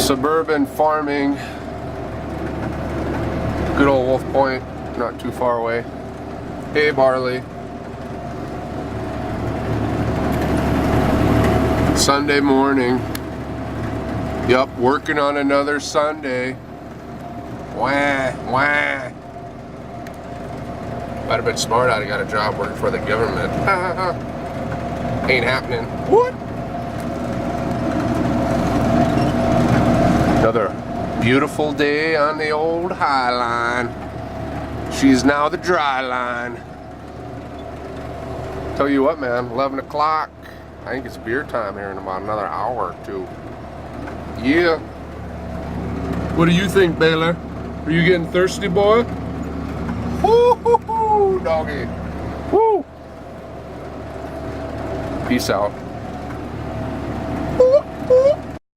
Suburban farming. Good old Wolf Point, not too far away. Hey, Barley. Sunday morning. Yup, working on another Sunday. Wah, wah. If I'd have been smart, I'd have got a job working for the government. Ain't happening. What? Another beautiful day on the old High Line. She's now the dry line. Tell you what, man, 11 o'clock. I think it's beer time here in about another hour or two. Yeah. What do you think, Baler? Are you getting thirsty, boy? Woo-hoo-hoo, doggy. Woo. Peace out.